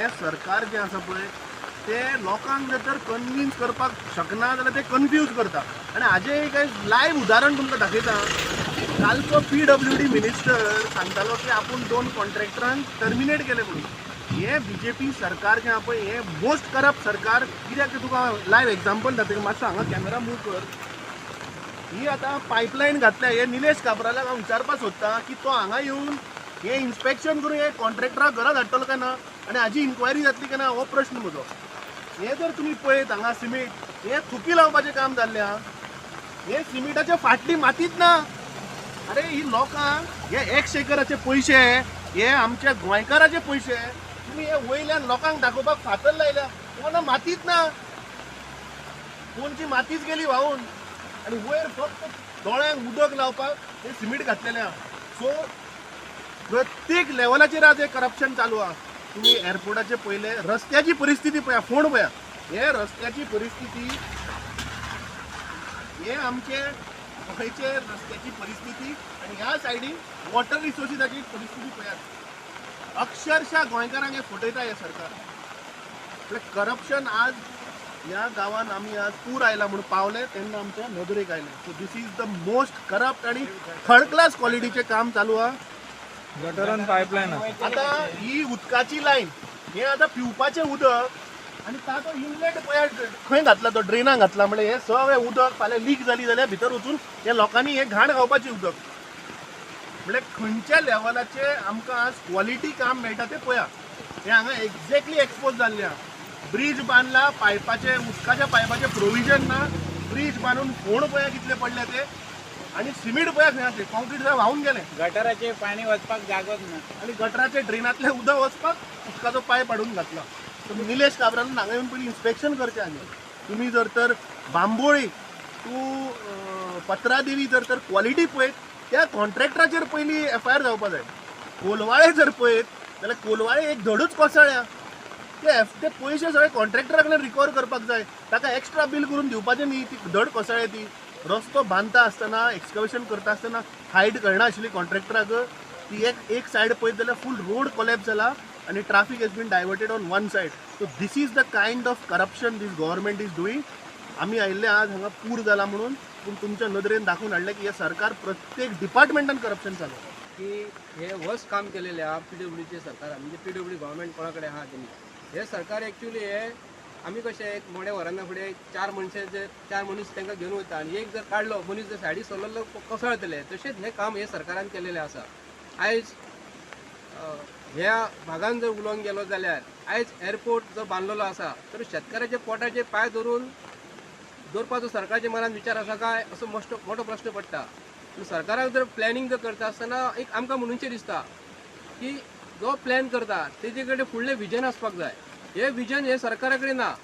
हे सरकार जे आसा पळय ते लोकांक जर तर कन्विन्स करपाक शकना जाल्यार ते कन्फ्यूज करता. आनी हाजें एक लायव्ह उदाहरण तुमकां दाखयता. कालचो PWD मिनिस्टर सांगतालो की आपूण 2 कॉन्ट्रॅक्टरांक टर्मिनेट केले म्हणून. हे BJP सरकार जें आहा पळय हें मोस्ट करप्ट सरकार. कित्याक ते तुका लायव्ह एग्जाम्पल दाखयता. मातसो हांगा कॅमेरा मूव कर. ही आतां पायपलायन घातल्या. हे निलेश काब्रालाक हांव विचारपाक सोदतां की तो हांगा येवन हे इन्स्पेक्शन करून हे कॉन्ट्रॅक्टराक घरा धाडटलो काय ना आनी हाजी इन्क्वायरी जातली काय ना हो प्रश्न म्हजो. हे जर तुमी पळयत हांगा सिमीट हे थुकी लावपाचें काम जाल्लें आहा. हे सिमिटाचे फाटली मातीच ना. अरे ही लोकांक हे एक्सशेकराचे पयशे हे आमच्या गोंयकाराचे पयशे तुमी हे वयल्यान लोकांक दाखोवपाक फातर लायल्या. कोणा मातीच ना. कोणची मातीच गेली व्हांवून आनी वयर फक्त दोळ्यांक उदक लावपाक हे सिमीट घातलेलें आहा. सो प्रत्येक लेवलाचेर आज हे करप्शन चालू आहा. तुम्ही एअरपोर्टाचे पहिले रस्त्याची परिस्थिती पळया. फोंड पळया. हे रस्त्याची परिस्थिती हे आमचे गोंयचे रस्त्याची परिस्थिती आनी ह्या सायडीक वॉटर रिसोर्सिसाची परिस्थिती पळयात. अक्षरशः गोंयकारांक हे फटयता हे सरकार. करप्शन आज ह्या गांवांत आमी आज पूर आयला म्हणून पावले तेन्ना आमच्या नदरेक आयले. So this is the most corrupt आनी थर्ड क्लास क्वॉलिटीचे काम चालू आहा. गटर आनी पायपलायन आता ही उदकाची लायन हे आता पिवपाचें उदक आनी ताचो इनलेट पळय खंय घातला तो ड्रेनाक घातला. म्हणजे हे सगळें उदक फाल्यां लीक जाली जाल्यार भितर वचून हे लोकांनी हे घाण खावपाचें उदक. म्हणजे खंयच्या लेवलाचे आमकां आज क्वॉलिटी काम मेळटा ते पळया. हे हांगा एक्झॅक्टली एक्सपोज जाल्ले आहा. ब्रीज बांदला पायपाचे उदकाच्या पायपाचे प्रोविजन ना. ब्रीज बांदून फोंड पळया कितले पडले ते आनी सिमीट पळया खंय आसा कॉन्क्रीट व्हांवून गेले. गटाराचे पाणी वचपाक जागोच ना आनी गटराचे ड्रेनातले उदक वचपाक उदकाचो पायप हाडून घातला. तर निलेश काब्रालान हांगा येवन पयलीं इन्स्पेक्शन करचें आनी तुमी जर तर बांबोळी तूं पत्रादेवी जर तर क्वॉलिटी पळयत त्या कॉन्ट्रॅक्टराचेर पयलीं FIR जावपाक जाय. कोलवाळे जर पळयत जाल्यार कोलवाळे एक धडूच कोसळ्या. ते पयशे सगळे कॉन्ट्रॅक्टरा कडल्यान रिकवर करपाक जाय. ताका एक्स्ट्रा बील करून दिवपाचें न्ही. ती धड कोसळे ती रस्तो बांदता आसतना एक्सकवेशन करता आसतना हायट कळना आशिल्ली कॉन्ट्रॅक्टराक. ती एक सायड पळयत जाल्यार फूल रोड कोलॅप्स जाला आनी traffic has been diverted on one side. So this is the kind of corruption this government is doing. आमी आयिल्ले आज हांगा पूर जाला म्हणून पूण तुमच्या नदरेन दाखवून हाडलें की हे सरकार प्रत्येक डिपार्टमेंटान करप्शन चालू. की हे वर्स्ट काम केलेले आहा PWDचे सरकार म्हणजे PWD गव्हर्मेंट कोणा कडेन आहा तेणी. हे सरकार एक्च्युली हे आमी कशें एक मोडे वरांना फुडें 4 मनीस तांकां घेवन वयता आनी एक जर काडलो मनीस जर सायडीक सरलो कोसळटले तशेंच हें काम हे सरकारान केलेलें आसा. आयज ह्या भागान जर उलोवंक गेलो जाल्यार आयज एअरपोर्ट जो बांदलेलो आसा तर शेतकाराच्या पोटाचे पांय दवरपाचो सरकारच्या मनात विचार आसा काय असो मोठो प्रश्न पडटा. सरकाराक जर प्लॅनिंग जर करता आसतना एक आमकां म्हणूनचें दिसता की जो प्लॅन करता तेजे कडेन फुडलें विजन आसपाक जाय. हे विजन हे सरकारा कडेन ना.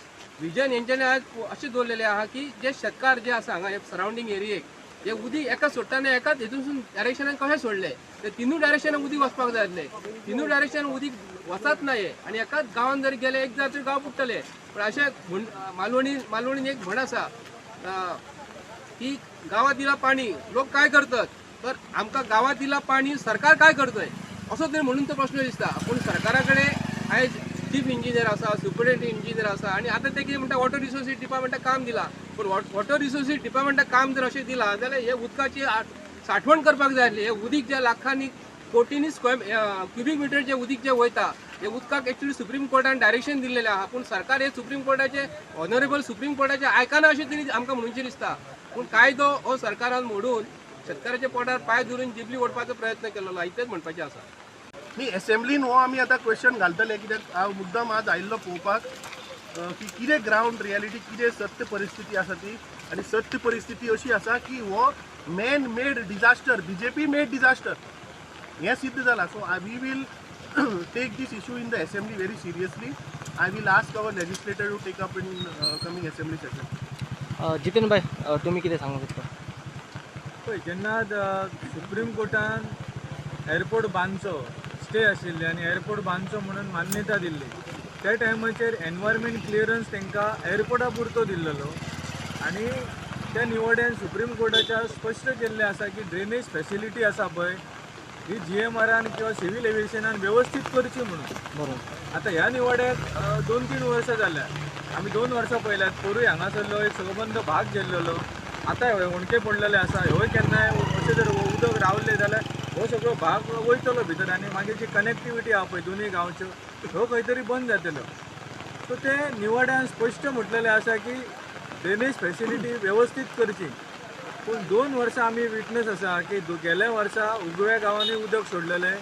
विजन हेंच्यांनी आज अशें दवरलेलें आहा की जे शेतकार जे आसा हांगा सरावंडींग एरियेक हे उदीक एका सोडटाना एकाच हितून डायरेक्शनान कशें सोडले ते तिनूय डायरेक्शनान उदीक वचपाक जाय आसलें. तिनूय डायरेक्शनान उदीक वचत ना हे आनी एकाच गांवांत जर गेले एक जात गांव बुडटले. पण अशें मालवणीन एक म्हण आसा की गावात दिला पाणी लोक काय करतात तर आमकां गावात दिला पाणी सरकार काय करतोय असो तरी म्हणून तो प्रश्न दिसता. पूण सरकारा कडेन आयज चीफ इंजिनियर आसा सुपरिटेंडंट इंजिनियर आसा आनी आतां ते कितें म्हणटा वॉटर रिसोर्सीस डिपार्टमेंटाक काम दिला. पूण वॉटर रिसोर्सीस डिपार्टमेंटाक काम जर अशें दिलां जाल्यार हे उदकाची साठवण करपाक जाय आसली. हे उदीक जे लाखांनी कोटींनी क्युबिक मिटर जे उदीक जे वयता हे उदकाक एक्चुअली सुप्रीम कोर्टान डायरेक्शन दिल्लेलें आहा. पूण सरकार हे सुप्रीम कोर्टाचे ऑनरेबल सुप्रीम कोर्टाचे आयकना अशें तरी आमकां म्हणूनचें दिसता. पूण कायदो हो सरकारान मोडून शेतकाराच्या पोटार पांय धरून जिबली ओडपाचो प्रयत्न केलेलो इतलेंच म्हणपाचें आसा. न्ही एसेंब्लीन हो आमी आतां क्वेश्चन घालतले कित्याक हांव मुद्दम आज आयिल्लो पळोवपाक की कितें ग्रावंड रियलिटी कितें सत्य परिस्थिती आसा ती. आनी सत्य परिस्थिती अशी आसा की हो man made disaster BJP made disaster हें सिद्ध जालां. So we will take this issue in the assembly very seriously. I will ask our legislator to take up in coming assembly session. Jiten bhai तुम्ही कितें सांगूंक शकता? पळय जेन्ना सुप्रीम कोर्टान एअरपोर्ट बांदचो स्टे आशिल्ली आनी एअरपोर्ट बांदचो म्हणून मान्यता दिल्ली त्या टायमाचेर एनवायरमेंट क्लियरन्स तांकां एअरपोर्टा पुरतो दिल्लो आनी त्या निवड्यान सुप्रीम कोर्टाच्या स्पश्ट केल्लें आसा की ड्रेनेज फॅसिलिटी आसा पळय ही GMRन किंवा सिव्हिल एव्हिएशनान व्यवस्थित करची म्हणून. बरोबर. आता ह्या निवाड्याक 2-3 वर्सां जाल्या. आमी 2 वर्सां पयल्यात. पोरूय हांगासरलो एक सबंद भाग गेल्लेलो. आतां होणके पडलेले आसा. ह्योय केन्नाय अशें जर उदक रावले जाल्यार हो सगळो भाग वयतलो भितर आनी मागीर जी कनेक्टिविटी आहा पळय दोनूय गांवच्यो ह्यो खंय तरी बंद जातल्यो. सो ते निवाड्यान स्पश्ट म्हटलेलें आसा की ड्रेनेज फेसिलिटी व्यवस्थीत करची. पूण 2 वर्सां आमी विटनस आसा की गेल्या वर्सा उगव्या गांवांनी उदक सोडलेलें,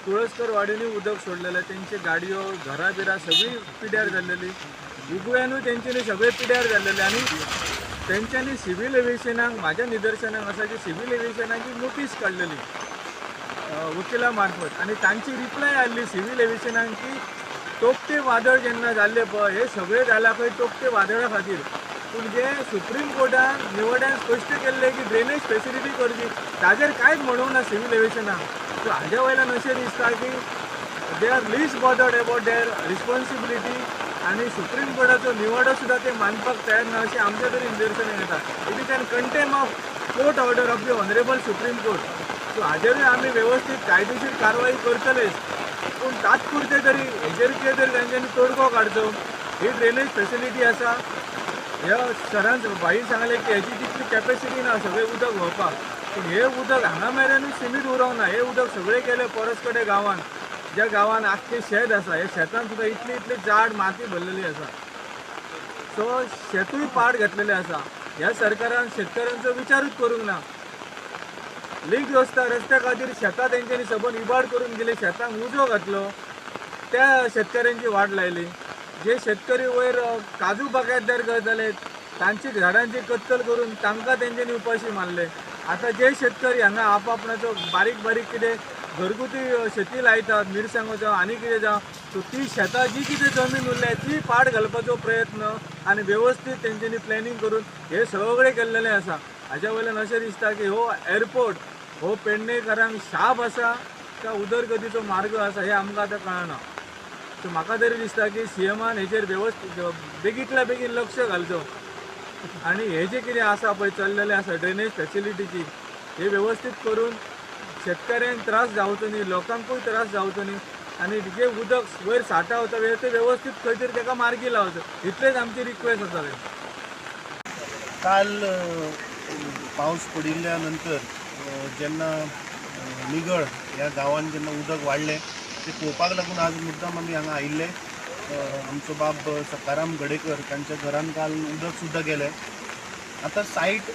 तुळसकर वाडींनी उदक सोडलेलें, तेंचे गाडयो घरां बिरां सगळीं पिड्यार जाल्लेली. उगव्यानूय तेंच्यांनी सगळे पिड्यार जाल्लेले आनी तेंच्यांनी सिव्हिल एव्हिएशनाक म्हाज्या निदर्शनाक आसा की सिव्हिल एव्हिएशनाची नोटीस काडलेली वकिला मार्फत आनी तांची रिप्लाय आयल्ली सिव्हिल एव्हिएशनाक की तोकते वादळ जेन्ना जाल्ले पळय हे सगळे जाला खंय तोकते वादळा खातीर. पूण जे सुप्रीम कोर्टान निवड्यान स्पश्ट केल्लें की ड्रेनेज फेसिलिटी करची ताजेर कांयच म्हणूंक ना सिव्हिल एव्हिएशनाक. सो हाज्या वयल्यान अशें दिसता की they our list bothered about their responsibility आनी सुप्रीम कोर्टाचो निवडो सुद्दां ते मानपाक तयार ना अशें आमच्या तरी निदर्शनाक येता. It is an contempt of court order of the honourable supreme court. So हाजेरूय आमी व्यवस्थीत कायदेशीर कारवाई करतलेच. पूण तात्पुरते तरी हेजेर कितें तरी तांच्यांनी तोडगो काडचो. ही ड्रेनेज फेसिलिटी आसा ह्या सरान भाईन सांगलें की हेची तितली कॅपेसिटी ना सगळें उदक व्हरपाक. पूण हे उदक हांगा मेरेनूच सीमीत उरोवंक ना. हे उदक सगळें गेलें परसकडे गांवांत ज्या गांवांत आख्खें शेत आसा. हे शेतान सुद्दां इतली इतली झाड माती भरलेली आसा. सो शेतूय पाड घातलेलें आसा. ह्या सरकारान शेतकऱ्यांचो विचारूच करूंक ना. लिंक रस्त्या खातीर शेतां तेंच्यांनी सबंद इबाड करून गेले. शेतांक उजो घातलो त्या शेतकऱ्यांची वाट लायली. जे शेतकरी वयर काजू बागायतदार करताले तांची झाडांची कत्तल करून तांकां तेंच्यांनी उपाशी मारले. आतां जे शेतकरी हांगा आपणाचो बारीक बारीक कितें घरगुती शेती लायतात मिरसांगो जावं आनी कितें जावं सो ती शेतां जी कितें जमीन उरल्या ती पाड घालपाचो प्रयत्न आनी व्यवस्थीत तेंच्यांनी प्लॅनिंग करून हे सगळें केल्लेलें आसा. हाज्या वयल्यान अशें दिसता की हो एअरपोर्ट हो पेडणेकरांक शाप आसा काय उदरगतीचो मार्ग आसा हे आमकां आतां कळना. सो म्हाका तरी दिसता की CMन हेचेर व्यवस्थीत बेगींतल्या बेगीन लक्ष घालचो आनी हे जे कितें आसा पळय चल्लेलें आसा ड्रेनेज फेसिलिटीची हे व्यवस्थीत करून शेतकऱ्यांक त्रास जावचो न्ही, लोकांकूय त्रास जावचो न्ही आनी जे उदक वयर सांठवता ते व्यवस्थीत खंय तरी ताका मार्गी लावचो. इतलेच आमची रिक्वेस्ट आसा. काल पावस पडिल्ल्या नंतर जेन्ना निगळ ह्या गांवांत जेन्ना उदक वाडलें ते पळोवपाक लागून आज मुद्दाम आमी हांगा आयिल्ले. आमचो बाब सकाराम गडेकर तांच्या घरान काल उदक सुद्दां गेलें. आतां सायट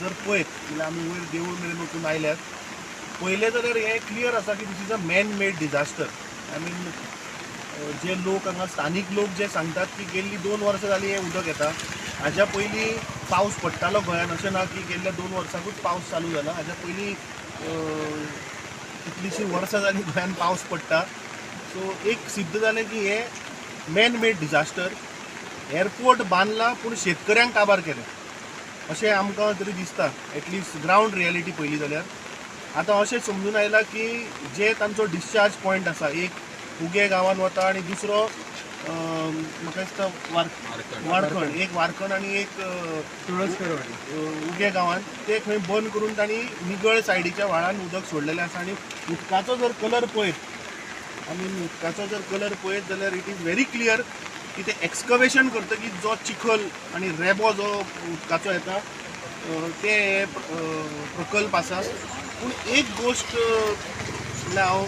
जर पळयत जाल्यार आमी वयर देवूळ मेरेन वचून आयल्यात. पयलें जाल्यार हें क्लियर आसा की this is a man made disaster. I mean जे लोक हांगा स्थानीक लोक जे सांगतात की गेल्ली 2 वर्सां जालीं हें उदक येता. हाज्या पयलीं पावस पडटालो गोंयान अशें ना की गेल्ल्या 2 वर्सांकूच पावस चालू जाला. हाज्या पयलीं कितलींशीं वर्सां जालीं गोंयान पावस पडटा. सो एक सिद्ध जालें की हें मॅन मेड डिजास्टर. एअरपोर्ट बांदला पूण शेतकऱ्यांक काबार केलें अशें आमकां तरी दिसता. एटलिस्ट ग्रावंड रियलिटी पयली जाल्यार आतां अशें समजून आयलां की जे तांचो डिस्चार्ज पॉयंट आसा एक उगे गांवांत वता आनी दुसरो म्हाका दिसता वारखण एक वारखण आनी एक तुळसकर वाडी उगे गांवांत ते खंय बंद करून तांणी निगळ सायडीच्या व्हाळान उदक सोडलेलें आसा. आनी उदकाचो जर कलर पळयत जाल्यार इट इज व्हेरी क्लियर की ते एक्सकवेशन करतकीच जो चिखल आनी रेबो जो उदकाचो येता ते प्रकल्प आसा. पूण एक गोश्ट हांव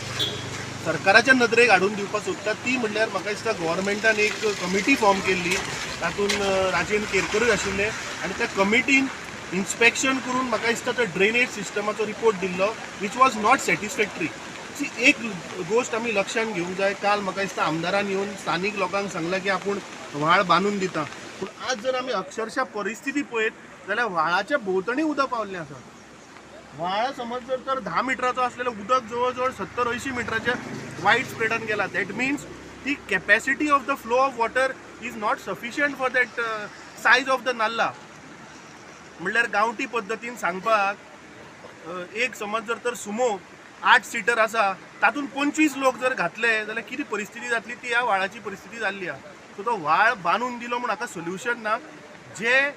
सरकाराच्या नदरेक हाडून दिवपाक सोदता ती म्हणल्यार म्हाका दिसता गोवोरमेंटान एक कमिटी फॉर्म केल्ली तातूंत राजेंद्र केरकरूय आशिल्ले आनी त्या कमिटीन इन्स्पेक्शन करून म्हाका दिसता तो ड्रेनेज सिस्टमाचो रिपोर्ट दिल्लो वीच वॉज नॉट सॅटिस्फॅक्टरी. एक गोश्ट आमी लक्षांत घेवंक जाय. काल म्हाका दिसता आमदारान येवन स्थानीक लोकांक सांगलां की आपूण व्हाळ बांदून दिता. पूण आज जर आमी अक्षरशः परिस्थिती पळयत जाल्यार व्हाळाच्या भोंवतणी उदक पावल्लें आसा. व्हाळ समज जर 10 मिटराचो आसलेलो उदक जवळ जवळ 70-80 मिटराच्या वायड स्प्रेडान गेला. That means the capacity of the flow of water is not sufficient for that size of the nullah. म्हणल्यार गांवठी पद्दतीन सांगपाक एक समज जर सुमो 8 सीटर आसा तातूंत 25 लोक जर घातले जाल्यार कितें परिस्थिती जातली ती ह्या व्हाळाची परिस्थिती जाल्ली आहा. सो तो व्हाळ बांदून दिलो म्हूण हाका सोल्युशन ना. जे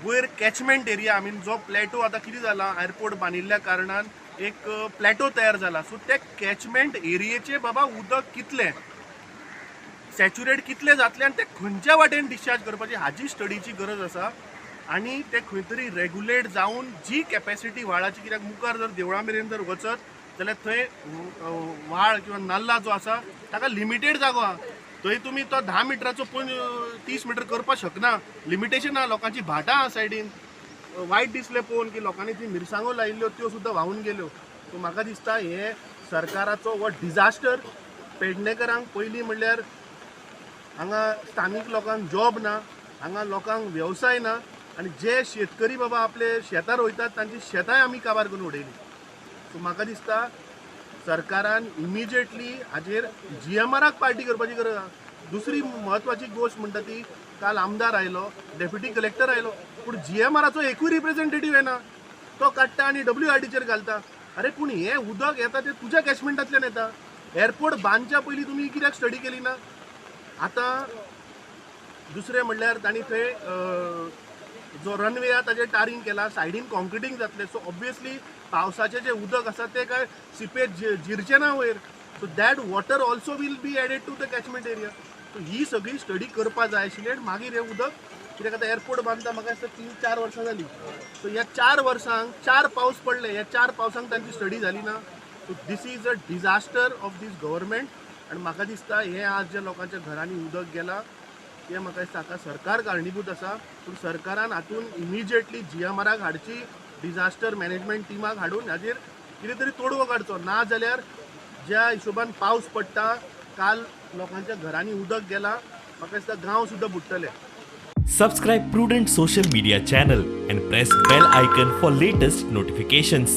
वयर कॅचमेंट एरिया आय मीन जो प्लॅटो आतां कितें जाला एअरपोर्ट बांदिल्ल्या कारणान एक प्लॅटो तयार जाला. सो ते कॅचमेंट एरियेचे बाबा उदक कितलें सॅच्युरेट कितले जातले आनी ते खंयच्या वाटेन डिस्चार्ज करपाची हाजी स्टडीची गरज आसा. आनी ते खंय तरी रेग्युलेट जावन जी कॅपॅसिटी व्हाळाची, कित्याक मुखार जर देवळा मेरेन जर वचत जाल्यार थंय व्हाळ किंवा नाल्ला जो आसा ताका लिमिटेड जागो आहा. थंय तुमी तो 10 मिटराचो 30 मिटर करपाक शकना. लिमिटेशन आहा. लोकांची भाटां आहा सायडीन. वायट दिसलें पळोवन की लोकांनी ती मिरसांगो लायिल्ल्यो त्यो सुद्दां व्हांवून गेल्यो. सो म्हाका दिसता हे सरकाराचो हो डिजास्टर. पेडणेकरांक पयलीं म्हणल्यार हांगा स्थानीक लोकांक जॉब ना, हांगा लोकांक वेवसाय ना, आनी जे शेतकरी बाबा आपले शेतार वयतात तांची शेतांय आमी काबार करून उडयली. सो म्हाका दिसता सरकारान इमिजिएटली हाजेर GMRाक पार्टी करपाची गरज आहा. दुसरी म्हत्वाची गोश्ट म्हणटा ती, काल आमदार आयलो, डेप्युटी कलेक्टर आयलो, पूण GMRाचो एकूय रिप्रेझेंटेटीव येना. तो काडटा आनी WRDचेर घालता. अरे पूण हें उदक येता तें तुज्या कॅचमेंटांतल्यान येता. एअरपोर्ट बांदच्या पयलीं तुमी कित्याक स्टडी केली ना? आतां दुसरें म्हणल्यार तांणी थंय जो रनवे आहा ताजेर टारींग केला, सायडीन कॉन्क्रिटींग जातलें. सो ऑब्वियसली पावसाचें जें उदक आसा तें काय सिपेज जिरचें ना वयर. So that water also will be added to the catchment area. So ही सगळी स्टडी करपा जाय आशिल्ली आनी मागीर हें उदक, कित्याक आतां एअरपोर्ट बांदता म्हाका दिसता 3-4 वर्सां जालीं. सो ह्या 4 वर्सांक 4 पावस पडले. ह्या 4 पावसांक तांची स्टडी जाली ना. So this is a disaster of this government. आनी म्हाका दिसता हें आज ज्या लोकांच्या घरांनी उदक गेलां तें म्हाका दिसता हाका सरकार कारणीभूत आसा. पूण सरकारान हातून इमिजिएटली GMRाक हाडची, डिजास्टर मॅनेजमेंट टिमाक हाडून हाजेर कितें तरी तोडगो काडचो. ना जाल्यार ज्या हिशोबान पावस पडटा, काल लोकांच्या घरांनी उदक गेलां, म्हाका दिसता गांव सुद्दां बुडटले. Subscribe Prudent Social Media channel and press bell icon for latest notifications.